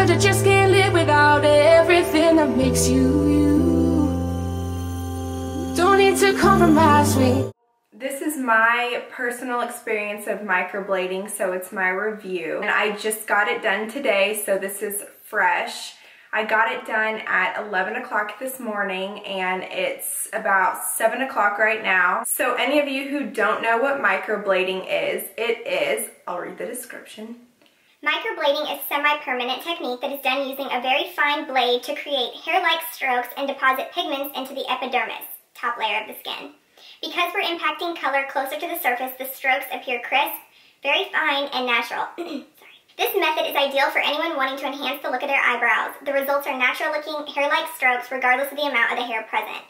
but I just can't live without everything that makes you you. Don't need to compromise me. This is my personal experience of microblading, so it's my review. And I just got it done today, so this is fresh. I got it done at 11 o'clock this morning, and it's about 7 o'clock right now. So any of you who don't know what microblading is, I'll read the description. Microblading is a semi-permanent technique that is done using a very fine blade to create hair-like strokes and deposit pigments into the epidermis, top layer of the skin. Because we're impacting color closer to the surface, the strokes appear crisp, very fine, and natural. This method is ideal for anyone wanting to enhance the look of their eyebrows. The results are natural-looking, hair-like strokes regardless of the amount of the hair present.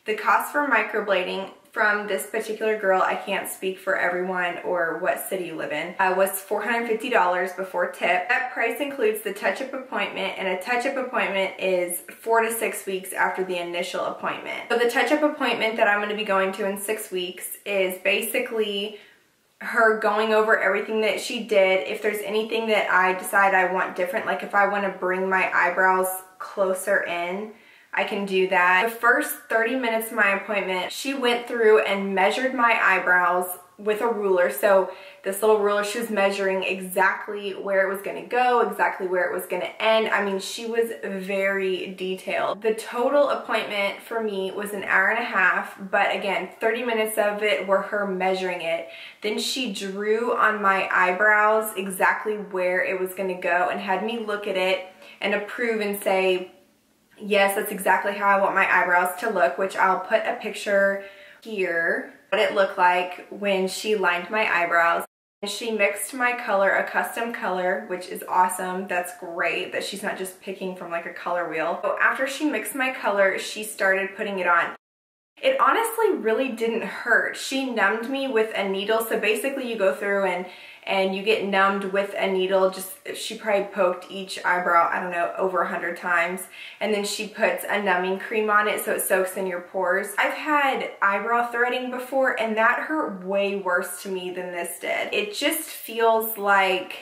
The cost for microblading from this particular girl, I can't speak for everyone or what city you live in, was $450 before tip. That price includes the touch-up appointment, and a touch-up appointment is 4 to 6 weeks after the initial appointment. So the touch-up appointment that I'm going to be going to in 6 weeks is basically her going over everything that she did. If there's anything that I decide I want different, like if I want to bring my eyebrows closer in, I can do that. The first 30 minutes of my appointment, she went through and measured my eyebrows with a ruler. So this little ruler, she was measuring exactly where it was going to go, exactly where it was going to end. I mean, she was very detailed. The total appointment for me was an hour and a half, but again, 30 minutes of it were her measuring it. Then she drew on my eyebrows exactly where it was going to go and had me look at it and approve and say, yes, that's exactly how I want my eyebrows to look, which I'll put a picture here, what it looked like when she lined my eyebrows. She mixed my color, a custom color, which is awesome. That's great that she's not just picking from like a color wheel. So after she mixed my color, she started putting it on. It honestly really didn't hurt. She numbed me with a needle. So basically you go through and you get numbed with a needle. Just, she probably poked each eyebrow, I don't know, over 100 times. And then she puts a numbing cream on it so it soaks in your pores. I've had eyebrow threading before, and that hurt way worse to me than this did. It just feels like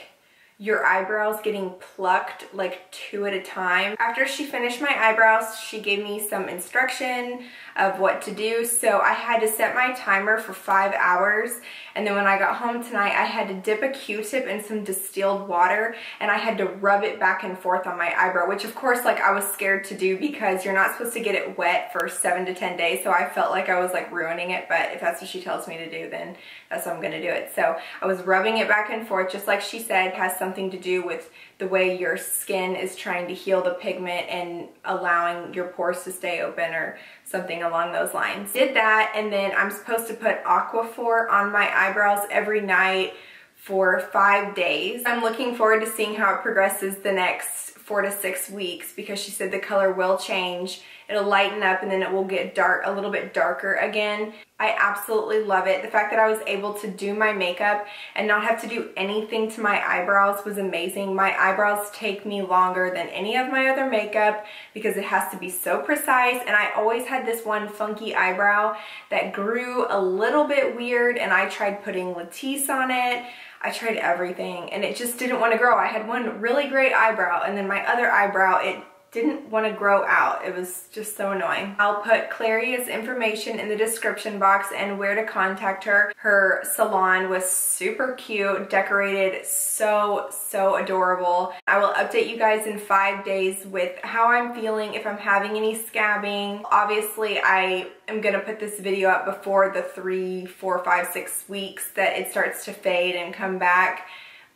your eyebrows getting plucked like 2 at a time. After she finished my eyebrows, she gave me some instruction of what to do. So I had to set my timer for 5 hours. And then when I got home tonight, I had to dip a Q-tip in some distilled water, and I had to rub it back and forth on my eyebrow, which of course like I was scared to do because you're not supposed to get it wet for 7 to 10 days. So I felt like I was like ruining it, but if that's what she tells me to do, then that's what I'm gonna do it. So I was rubbing it back and forth, just like she said, it has something to do with the way your skin is trying to heal the pigment and allowing your pores to stay open or something along those lines. Did that, and then I'm supposed to put Aquaphor on my eyebrows every night for 5 days. I'm looking forward to seeing how it progresses the next 4 to 6 weeks because she said the color will change. It'll lighten up and then it will get dark, a little bit darker again. I absolutely love it. The fact that I was able to do my makeup and not have to do anything to my eyebrows was amazing. My eyebrows take me longer than any of my other makeup because it has to be so precise, and I always had this one funky eyebrow that grew a little bit weird, and I tried putting Latisse on it. I tried everything and it just didn't want to grow. I had one really great eyebrow, and then my other eyebrow, it didn't want to grow out. It was just so annoying. I'll put Claria's information in the description box and where to contact her. Her salon was super cute, decorated so adorable. I will update you guys in 5 days with how I'm feeling, if I'm having any scabbing. Obviously, I am gonna put this video up before the 3, 4, 5, 6 weeks that it starts to fade and come back,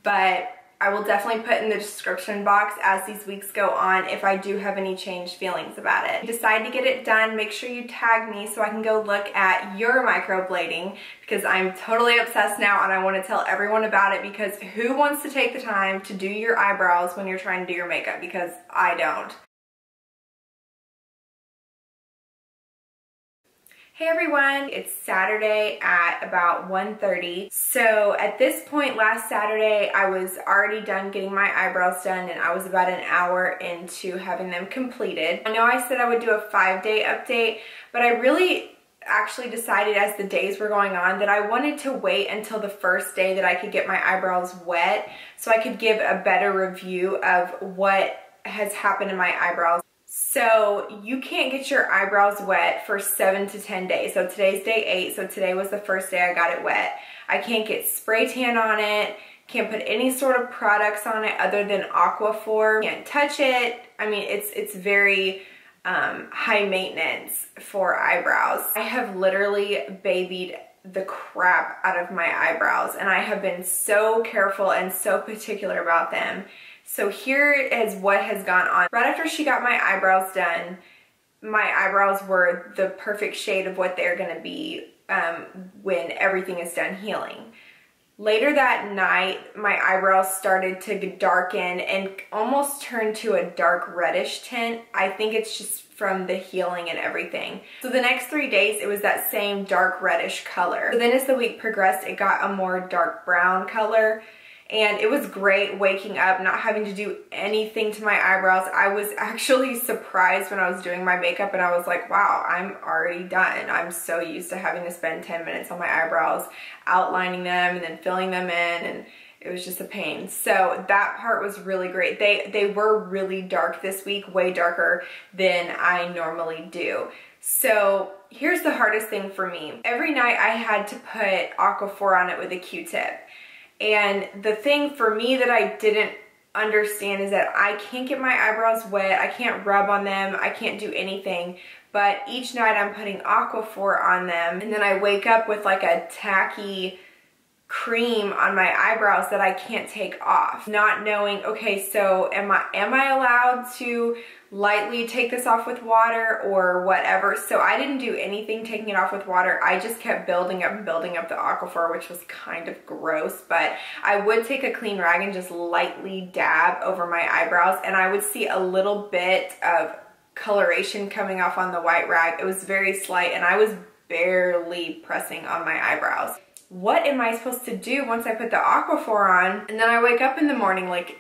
but I will definitely put in the description box as these weeks go on if I do have any changed feelings about it. If you decide to get it done, make sure you tag me so I can go look at your microblading, because I'm totally obsessed now and I want to tell everyone about it, because who wants to take the time to do your eyebrows when you're trying to do your makeup? Because I don't. Hey everyone, it's Saturday at about 1:30. So at this point last Saturday, I was already done getting my eyebrows done, and I was about an hour into having them completed. I know I said I would do a 5-day update, but I really actually decided as the days were going on that I wanted to wait until the first day that I could get my eyebrows wet so I could give a better review of what has happened in my eyebrows. So you can't get your eyebrows wet for 7 to 10 days. So today's day 8, so today was the first day I got it wet. I can't get spray tan on it, can't put any sort of products on it other than Aquaphor, can't touch it. I mean, it's very high maintenance for eyebrows. I have literally babied the crap out of my eyebrows, and I have been so careful and so particular about them. So here is what has gone on. Right after she got my eyebrows done, my eyebrows were the perfect shade of what they're gonna be when everything is done healing. Later that night, my eyebrows started to darken and almost turn to a dark reddish tint. I think it's just from the healing and everything. So the next 3 days, it was that same dark reddish color. So then as the week progressed, it got a more dark brown color. And it was great waking up, not having to do anything to my eyebrows. I was actually surprised when I was doing my makeup and I was like, wow, I'm already done. I'm so used to having to spend 10 minutes on my eyebrows, outlining them and then filling them in, and it was just a pain. So that part was really great. They were really dark this week, way darker than I normally do. So here's the hardest thing for me. Every night I had to put Aquaphor on it with a Q-tip. And the thing for me that I didn't understand is that I can't get my eyebrows wet, I can't rub on them, I can't do anything, but each night I'm putting Aquaphor on them, and then I wake up with like a tacky cream on my eyebrows that I can't take off, not knowing, okay, so am I allowed to lightly take this off with water or whatever? So I didn't do anything taking it off with water. I just kept building up and building up the Aquaphor, which was kind of gross, but I would take a clean rag and just lightly dab over my eyebrows, and I would see a little bit of coloration coming off on the white rag. It was very slight, and I was barely pressing on my eyebrows. What am I supposed to do once I put the Aquaphor on? And then I wake up in the morning like,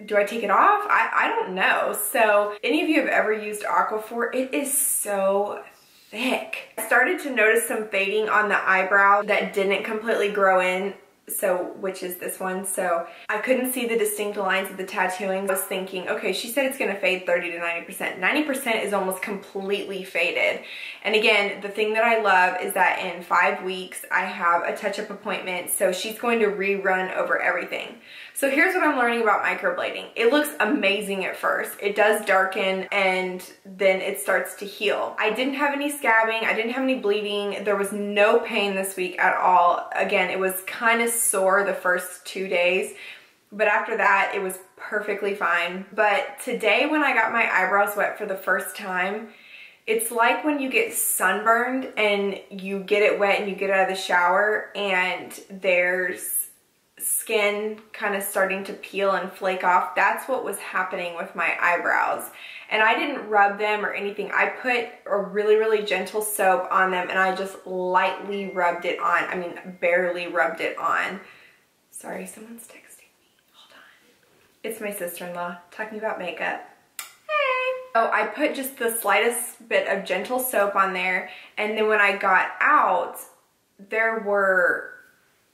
do I take it off? I don't know. So any of you have ever used Aquaphor, it is so thick. I started to notice some fading on the eyebrow that didn't completely grow in, so which is this one. So I couldn't see the distinct lines of the tattooing. I was thinking, okay, she said it's gonna fade 30 to 90%. 90% is almost completely faded. And again, the thing that I love is that in 5 weeks, I have a touch-up appointment, so she's going to rerun over everything. So here's what I'm learning about microblading. It looks amazing at first. It does darken and then it starts to heal. I didn't have any scabbing, I didn't have any bleeding, there was no pain this week at all. Again, it was kind of sore the first 2 days, but after that it was perfectly fine. But today when I got my eyebrows wet for the first time, it's like when you get sunburned and you get it wet and you get out of the shower and there's skin kind of starting to peel and flake off. That's what was happening with my eyebrows. And I didn't rub them or anything. I put a really, really gentle soap on them and I just lightly rubbed it on. I mean, barely rubbed it on. Sorry, someone's texting me. Hold on. It's my sister-in-law talking about makeup. Hey! So I put just the slightest bit of gentle soap on there, and then when I got out, there were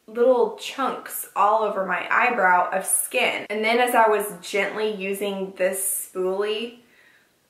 little chunks all over my eyebrow of skin. And then as I was gently using this spoolie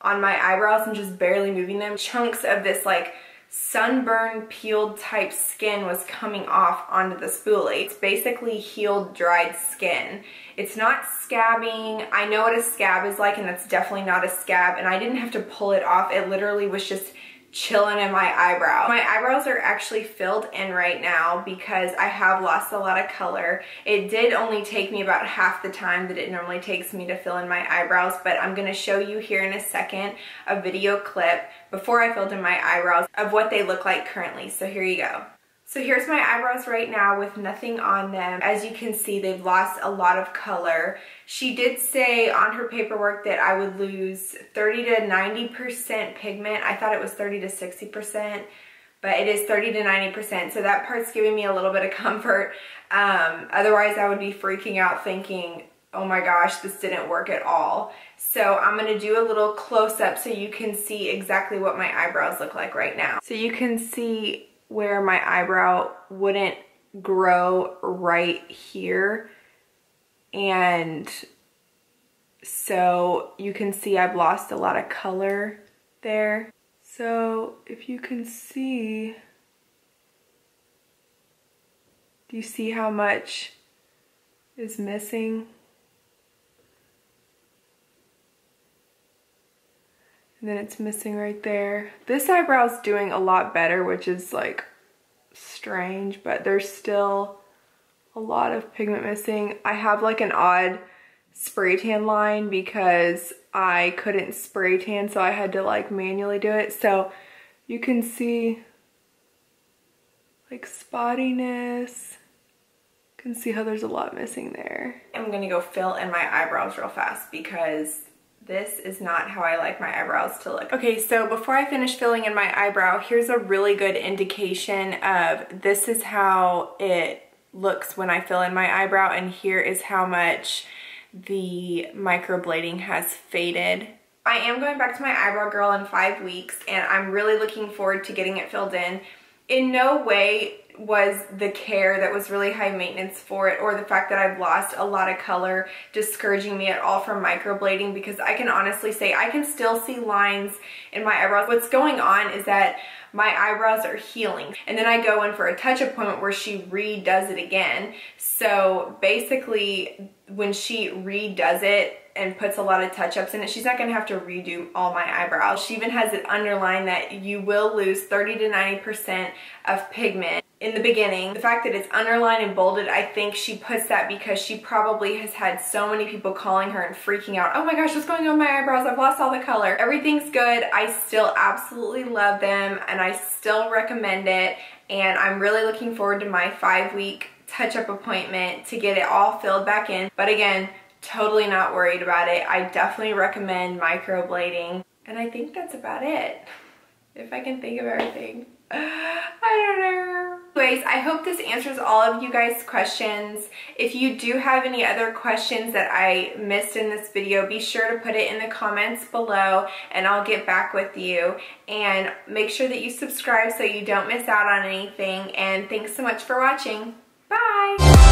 on my eyebrows and just barely moving them, chunks of this like sunburn peeled type skin was coming off onto the spoolie. It's basically healed, dried skin. It's not scabbing. I know what a scab is like, and that's definitely not a scab, and I didn't have to pull it off. It literally was just chilling in my eyebrow. My eyebrows are actually filled in right now because I have lost a lot of color. It did only take me about half the time that it normally takes me to fill in my eyebrows, but I'm gonna show you here in a second a video clip before I filled in my eyebrows of what they look like currently. So here you go. So here's my eyebrows right now with nothing on them. As you can see, they've lost a lot of color. She did say on her paperwork that I would lose 30 to 90% pigment. I thought it was 30 to 60%, but it is 30 to 90%. So that part's giving me a little bit of comfort. Otherwise, I would be freaking out thinking, oh my gosh, this didn't work at all. So I'm gonna do a little close-up so you can see exactly what my eyebrows look like right now. So you can see where my eyebrow wouldn't grow right here, and so you can see I've lost a lot of color there. So if you can see, do you see how much is missing? And then it's missing right there. This eyebrow's doing a lot better, which is like strange, but there's still a lot of pigment missing. I have like an odd spray tan line because I couldn't spray tan, so I had to like manually do it. So you can see like spottiness. You can see how there's a lot missing there. I'm gonna go fill in my eyebrows real fast because this is not how I like my eyebrows to look. Okay, so before I finish filling in my eyebrow, here's a really good indication of this is how it looks when I fill in my eyebrow, and here is how much the microblading has faded. I am going back to my eyebrow girl in 5 weeks, and I'm really looking forward to getting it filled in. In no way was the care that was really high maintenance for it, or the fact that I've lost a lot of color, discouraging me at all from microblading, because I can honestly say I can still see lines in my eyebrows. What's going on is that my eyebrows are healing, and then I go in for a touch appointment where she redoes it again. So basically when she redoes it and puts a lot of touch-ups in it, she's not going to have to redo all my eyebrows. She even has it underlined that you will lose 30 to 90% of pigment in the beginning. The fact that it's underlined and bolded, I think she puts that because she probably has had so many people calling her and freaking out. Oh my gosh, what's going on with my eyebrows? I've lost all the color. Everything's good. I still absolutely love them, and I still recommend it. And I'm really looking forward to my 5-week touch-up appointment to get it all filled back in. But again, totally not worried about it. I definitely recommend microblading. And I think that's about it. If I can think of everything. I don't know. Anyways, I hope this answers all of you guys' questions. If you do have any other questions that I missed in this video, be sure to put it in the comments below and I'll get back with you. And make sure that you subscribe so you don't miss out on anything. And thanks so much for watching. Bye!